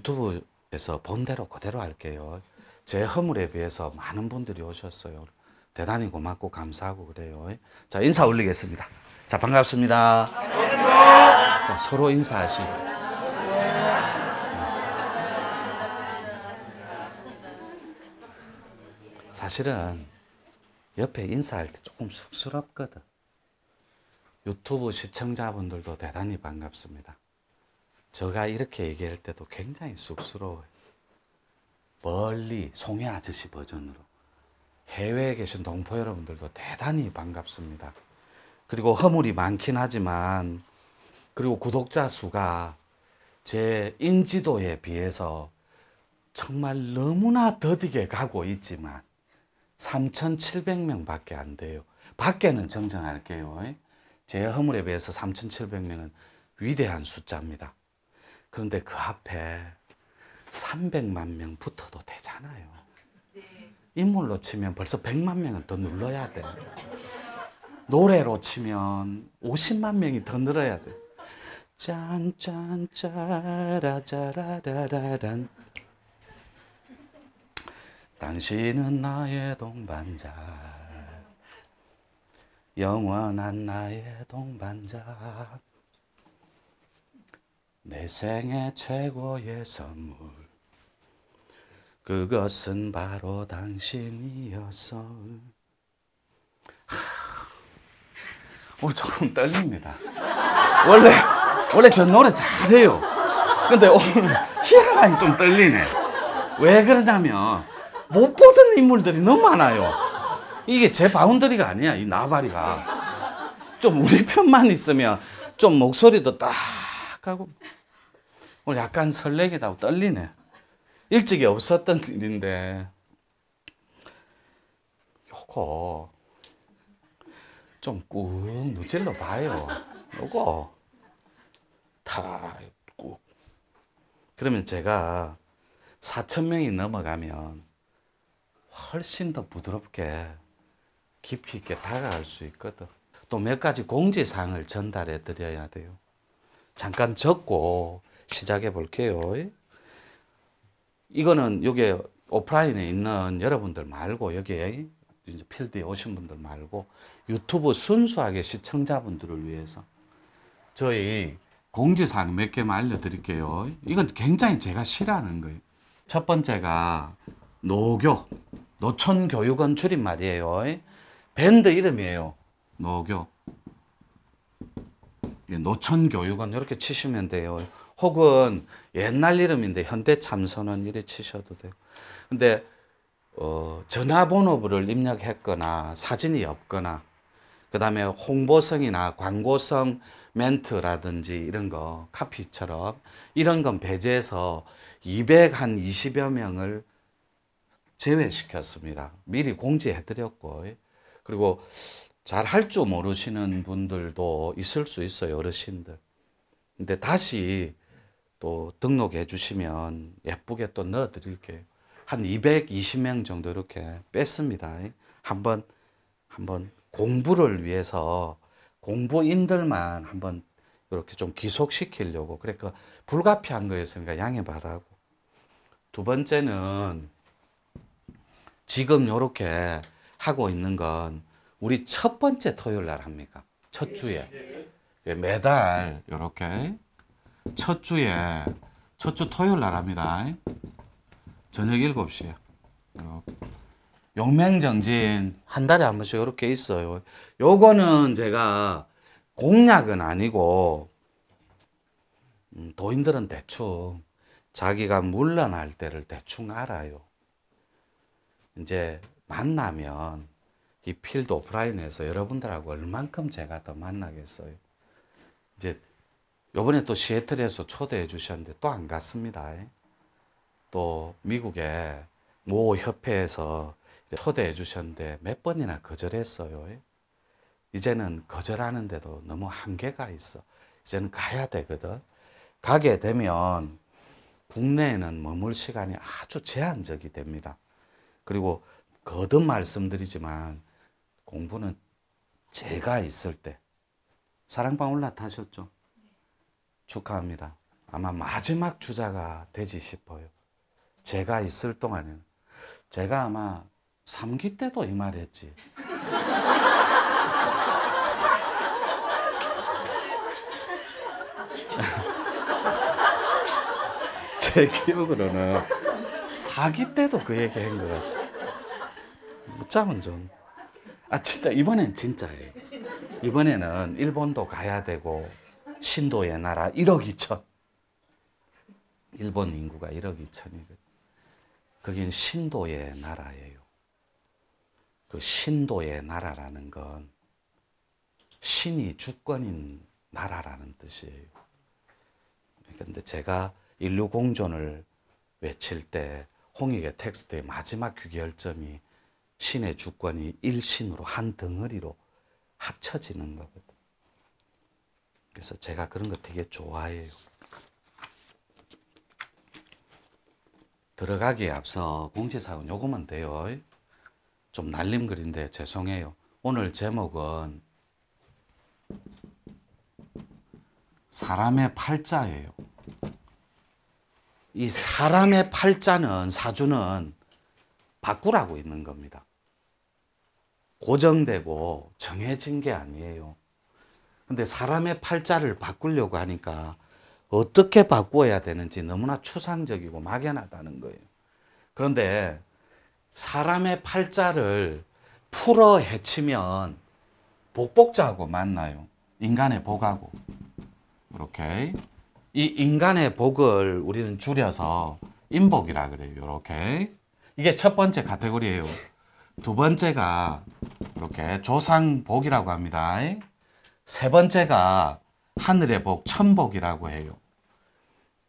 유튜브에서 본 대로 그대로 할게요. 제 허물에 비해서 많은 분들이 오셨어요. 대단히 고맙고 감사하고 그래요. 자, 인사 올리겠습니다. 자, 반갑습니다. 자, 서로 인사하시고. 사실은 옆에 인사할 때 조금 쑥스럽거든. 유튜브 시청자분들도 대단히 반갑습니다. 제가 이렇게 얘기할 때도 굉장히 쑥스러워요. 멀리 송혜 아저씨 버전으로. 해외에 계신 동포 여러분들도 대단히 반갑습니다. 그리고 허물이 많긴 하지만, 그리고 구독자 수가 제 인지도에 비해서 정말 너무나 더디게 가고 있지만 3,700명 밖에 안 돼요. 밖에는 정정할게요. 제 허물에 비해서 3,700명은 위대한 숫자입니다. 그런데 그 앞에 300만 명 붙어도 되잖아요. 인물로 치면 벌써 100만 명은 더 눌러야 돼. 노래로 치면 50만 명이 더 늘어야 돼. 짠짠 짜라짜라라란 당신은 나의 동반자, 영원한 나의 동반자, 내 생애 최고의 선물, 그것은 바로 당신이었어. 오늘 조금 떨립니다. 원래 저 노래 잘해요. 근데 오늘 희한하게 좀 떨리네. 왜 그러냐면 못 보던 인물들이 너무 많아요. 이게 제 바운더리가 아니야, 이 나발이가. 좀 우리 편만 있으면 좀 목소리도 딱 하고. 오늘 약간 설레기도 하고 떨리네. 일찍이 없었던 일인데 요거 좀 꾹 누질러 봐요. 요거 다 꾹. 그러면 제가 4,000명이 넘어가면 훨씬 더 부드럽게 깊이 있게 다가갈 수 있거든. 또 몇 가지 공지사항을 전달해 드려야 돼요. 잠깐 적고 시작해 볼게요. 이거는 여기 오프라인에 있는 여러분들 말고, 여기에 이제 필드에 오신 분들 말고 유튜브 순수하게 시청자분들을 위해서 저희 공지사항 몇 개만 알려드릴게요. 이건 굉장히 제가 싫어하는 거예요. 첫 번째가 노교, 노천교육원 줄임말이에요. 밴드 이름이에요. 노교. 노천교육원 이렇게 치시면 돼요. 혹은 옛날 이름인데 현대참선원 이렇게 치셔도 돼요. 근데 전화번호를 입력했거나 사진이 없거나, 그 다음에 홍보성이나 광고성 멘트라든지 이런 거, 카피처럼 이런 건 배제해서 220여 명을 제외시켰습니다. 미리 공지해드렸고. 그리고 잘 할 줄 모르시는 분들도 있을 수 있어요, 어르신들. 근데 다시 또 등록해 주시면 예쁘게 또 넣어 드릴게요. 한 220명 정도 이렇게 뺐습니다. 한번 공부를 위해서 공부인들만 한번 이렇게 좀 기속시키려고. 그러니까 불가피한 거였으니까 양해 바라고. 두 번째는 지금 이렇게 하고 있는 건 우리 첫 번째 토요일 날 합니까? 첫 주에. 매달 이렇게 첫 주 토요일 날 합니다. 저녁 7시에. 용맹정진 한 달에 한 번씩 이렇게 있어요. 요거는 제가 공약은 아니고, 도인들은 대충 자기가 물러날 때를 대충 알아요. 이제 만나면 이 필드 오프라인에서 여러분들하고 얼만큼 제가 더 만나겠어요. 이제 요번에 또 시애틀에서 초대해 주셨는데 또 안 갔습니다. 또 미국에 모 협회에서 초대해 주셨는데 몇 번이나 거절했어요. 이제는 거절하는데도 너무 한계가 있어. 이제는 가야 되거든. 가게 되면 국내에는 머물 시간이 아주 제한적이 됩니다. 그리고 거듭 말씀드리지만 공부는 제가 있을 때. 사랑방 올라타셨죠? 축하합니다. 아마 마지막 주자가 되지 싶어요. 제가 있을 동안에는. 제가 아마 3기 때도 이 말 했지. 제 기억으로는 4기 때도 그 얘기 한 것 같아요. 어쩌면 좀. 진짜 이번엔 진짜예요. 이번에는 일본도 가야 되고, 신도의 나라 1억 2천. 일본 인구가 1억 2천이거든요. 거긴 신도의 나라예요. 그 신도의 나라라는 건 신이 주권인 나라라는 뜻이에요. 그런데 제가 인류 공존을 외칠 때 홍익의 텍스트의 마지막 귀결점이 신의 주권이 일신으로 한 덩어리로 합쳐지는 거거든. 그래서 제가 그런 거 되게 좋아해요. 들어가기에 앞서 공지사항은 요거면 돼요. 좀 날림글인데 죄송해요. 오늘 제목은 사람의 팔자예요. 이 사람의 팔자는, 사주는 바꾸라고 있는 겁니다. 고정되고 정해진 게 아니에요. 근데 사람의 팔자를 바꾸려고 하니까 어떻게 바꾸어야 되는지 너무나 추상적이고 막연하다는 거예요. 그런데 사람의 팔자를 풀어 헤치면 복복자하고 만나요. 인간의 복하고. 이렇게. 이 인간의 복을 우리는 줄여서 인복이라 그래요. 이렇게. 이게 첫 번째 카테고리예요. 두 번째가 이렇게 조상복이라고 합니다. 세 번째가 하늘의 복, 천복이라고 해요.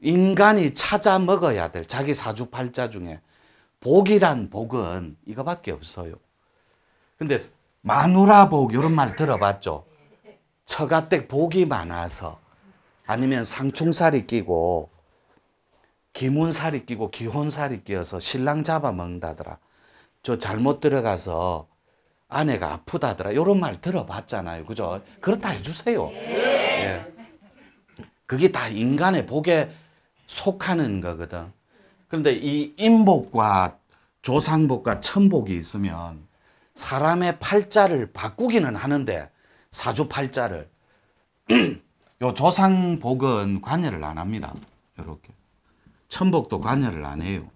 인간이 찾아 먹어야 될 자기 사주팔자 중에 복이란 복은 이거밖에 없어요. 근데 마누라복 이런 말 들어봤죠? 처가댁 복이 많아서, 아니면 상충살이 끼고 기문살이 끼고 기혼살이 끼어서 신랑 잡아먹는다더라. 저 잘못 들어가서 아내가 아프다더라. 이런 말 들어봤잖아요. 그죠? 그렇다 해주세요. 예. 그게 다 인간의 복에 속하는 거거든. 그런데 이 인복과 조상복과 천복이 있으면 사람의 팔자를 바꾸기는 하는데, 사주팔자를 요 조상복은 관여를 안 합니다. 이렇게. 천복도 관여를 안 해요.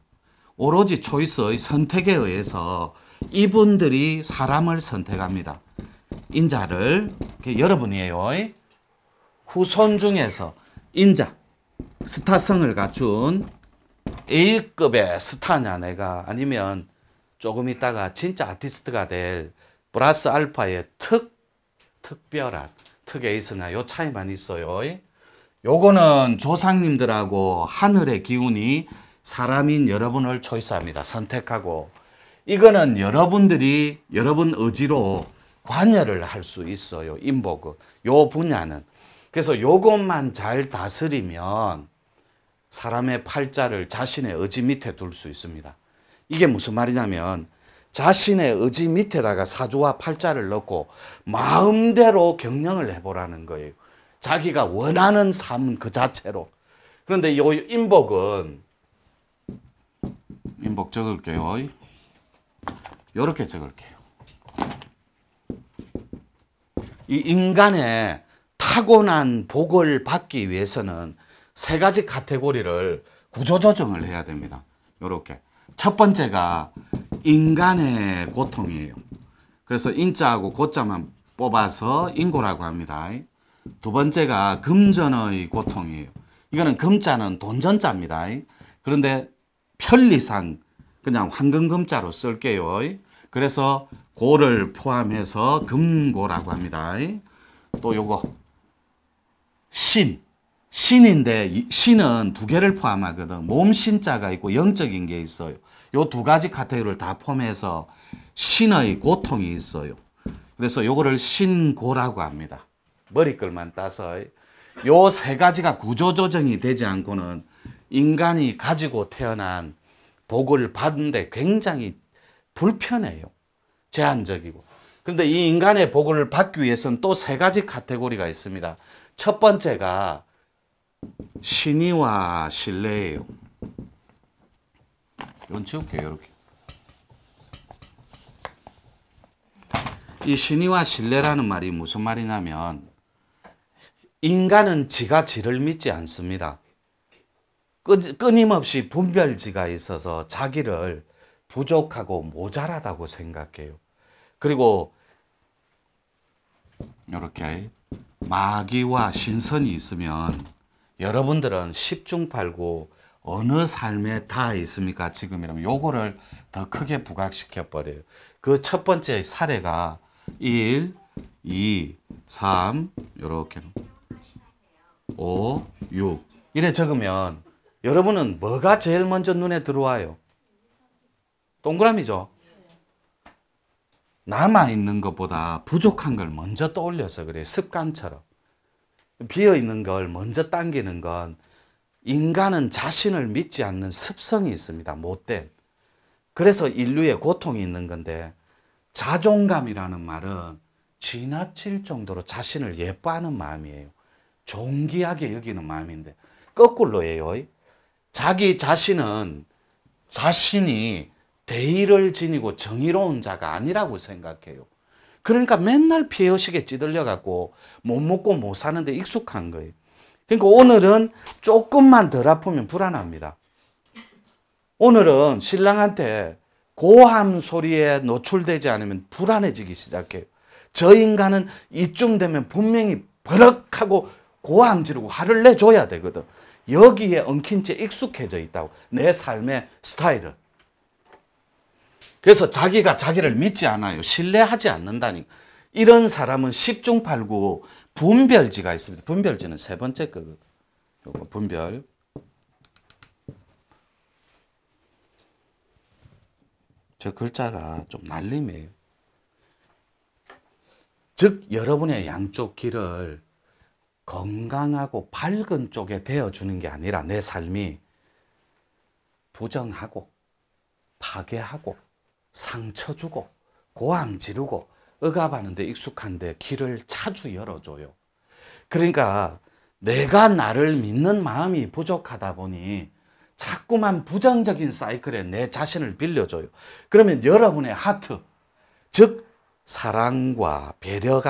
오로지 초이스의 선택에 의해서 이분들이 사람을 선택합니다. 인자를. 여러분이에요. 후손 중에서 인자, 스타성을 갖춘 A급의 스타냐 내가, 아니면 조금 있다가 진짜 아티스트가 될 플러스 알파의 특별한 특에이스냐, 요 차이만 있어요. 요거는 조상님들하고 하늘의 기운이 사람인 여러분을 초이스합니다. 선택하고. 이거는 여러분들이 여러분 의지로 관여를 할 수 있어요. 인복은. 요 분야는. 그래서 요것만 잘 다스리면 사람의 팔자를 자신의 의지 밑에 둘 수 있습니다. 이게 무슨 말이냐면, 자신의 의지 밑에다가 사주와 팔자를 넣고 마음대로 경영을 해보라는 거예요. 자기가 원하는 삶 그 자체로. 그런데 이 인복은, 인복 적을게요. 이렇게 적을게요. 이 인간의 타고난 복을 받기 위해서는 세 가지 카테고리를 구조조정을 해야 됩니다. 이렇게. 첫 번째가 인간의 고통이에요. 그래서 인자하고 고자만 뽑아서 인고라고 합니다. 두 번째가 금전의 고통이에요. 이거는 금자는 돈전자입니다. 그런데 편리상 그냥 황금금자로 쓸게요. 그래서 고를 포함해서 금고라고 합니다. 또 요거 신인데 신은 두 개를 포함하거든. 몸신자가 있고 영적인 게 있어요. 요 두 가지 카테고리를 다 포함해서 신의 고통이 있어요. 그래서 요거를 신고라고 합니다. 머리글만 따서. 요 세 가지가 구조조정이 되지 않고는 인간이 가지고 태어난 복을 받는데 굉장히 불편해요. 제한적이고. 그런데 이 인간의 복을 받기 위해서는 또 세 가지 카테고리가 있습니다. 첫 번째가 신의와 신뢰예요. 이건 지울게요. 이렇게. 이 신의와 신뢰라는 말이 무슨 말이냐면 인간은 지가 지를 믿지 않습니다. 끊임없이 분별지가 있어서 자기를 부족하고 모자라다고 생각해요. 그리고 이렇게 마귀와 신선이 있으면 여러분들은 십중팔구 어느 삶에 다 있습니까? 지금이라면 요거를 더 크게 부각시켜 버려요. 그 첫 번째 사례가 1, 2, 3 이렇게 5, 6 이래 적으면 여러분은 뭐가 제일 먼저 눈에 들어와요? 동그라미죠? 남아있는 것보다 부족한 걸 먼저 떠올려서 그래요. 습관처럼. 비어있는 걸 먼저 당기는 건 인간은 자신을 믿지 않는 습성이 있습니다. 못된. 그래서 인류의 고통이 있는 건데 자존감이라는 말은 지나칠 정도로 자신을 예뻐하는 마음이에요. 존귀하게 여기는 마음인데 거꾸로예요. 자기 자신은 자신이 대의를 지니고 정의로운 자가 아니라고 생각해요. 그러니까 맨날 피해의식에 찌들려 갖고 못 먹고 못 사는데 익숙한 거예요. 그러니까 오늘은 조금만 덜 아프면 불안합니다. 오늘은 신랑한테 고함 소리에 노출되지 않으면 불안해지기 시작해요. 저 인간은 이쯤 되면 분명히 버럭하고 고함 지르고 화를 내줘야 되거든. 여기에 엉킨 채 익숙해져 있다고. 내 삶의 스타일은. 그래서 자기가 자기를 믿지 않아요. 신뢰하지 않는다니까. 이런 사람은 십중팔구 분별지가 있습니다. 분별지는 세 번째 거거든. 요거 분별. 저 글자가 좀 날림이에요. 즉 여러분의 양쪽 길을 건강하고 밝은 쪽에 대어주는 게 아니라 내 삶이 부정하고 파괴하고 상처 주고 고함 지르고 억압하는데 익숙한데 길을 자주 열어줘요. 그러니까 내가 나를 믿는 마음이 부족하다 보니 자꾸만 부정적인 사이클에 내 자신을 빌려줘요. 그러면 여러분의 하트, 즉 사랑과 배려,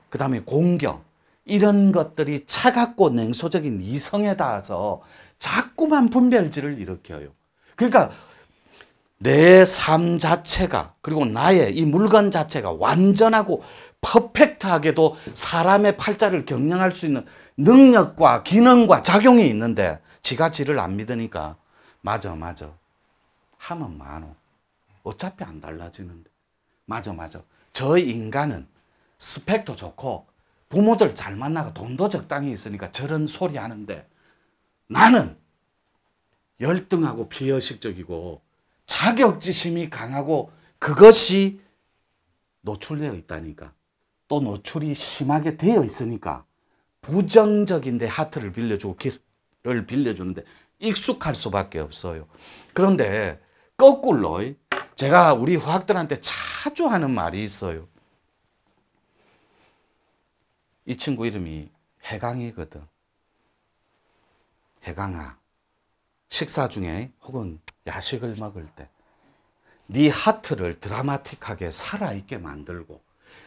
그 다음에 공경 이런 것들이 차갑고 냉소적인 이성에 닿아서 자꾸만 분별질을 일으켜요. 그러니까 내 삶 자체가 그리고 나의 이 물건 자체가 완전하고 퍼펙트하게도 사람의 팔자를 경량할 수 있는 능력과 기능과 작용이 있는데 지가 지를 안 믿으니까 맞아 하면 많어. 어차피 안 달라지는데. 맞아 저 인간은 스펙도 좋고 부모들 잘 만나고 돈도 적당히 있으니까 저런 소리 하는데 나는 열등하고 비의식적이고 자격지심이 강하고 그것이 노출되어 있다니까. 또 노출이 심하게 되어 있으니까 부정적인데 하트를 빌려주고 길을 빌려주는데 익숙할 수밖에 없어요. 그런데 거꾸로 제가 우리 화학들한테 자주 하는 말이 있어요. 이 친구 이름이 해강이거든. 해강아, 식사 중에 혹은 야식을 먹을 때 네 하트를 드라마틱하게 살아있게 만들고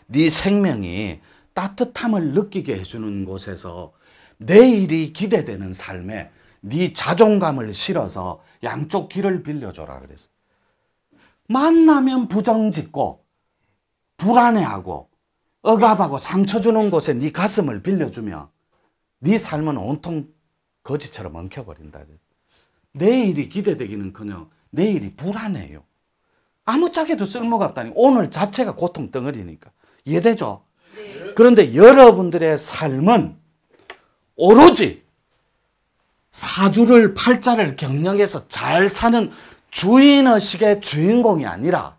네 생명이 따뜻함을 느끼게 해주는 곳에서 내일이 기대되는 삶에 네 자존감을 실어서 양쪽 길을 빌려줘라 그래서. 만나면 부정짓고 불안해하고 억압하고 상처 주는 곳에 네 가슴을 빌려주면 네 삶은 온통 거지처럼 엉켜버린다. 내일이 기대되기는커녕 내일이 불안해요. 아무짝에도 쓸모가 없다니. 오늘 자체가 고통 덩어리니까. 이해되죠? 네. 그런데 여러분들의 삶은 오로지 사주를 팔자를 경영해서 잘 사는 주인의식의 주인공이 아니라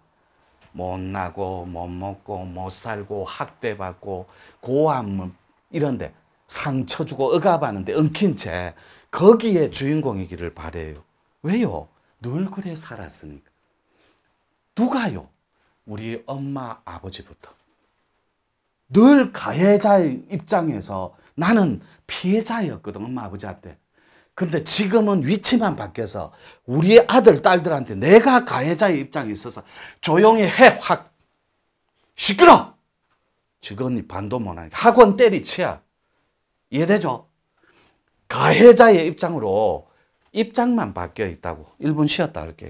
못나고 못 먹고 못 살고 학대받고 고함 이런데 상처 주고 억압하는데 엉킨 채 거기에 주인공이기를 바래요. 왜요? 늘 그래 살았으니까. 누가요? 우리 엄마 아버지부터 늘 가해자의 입장에서 나는 피해자였거든, 엄마 아버지한테. 근데 지금은 위치만 바뀌어서 우리 아들, 딸들한테 내가 가해자의 입장에 있어서 조용히 해, 확. 시끄러! 직원이 반도 못하니까 학원 때리치야. 이해되죠? 가해자의 입장으로 입장만 바뀌어 있다고. 1분 쉬었다 할게요.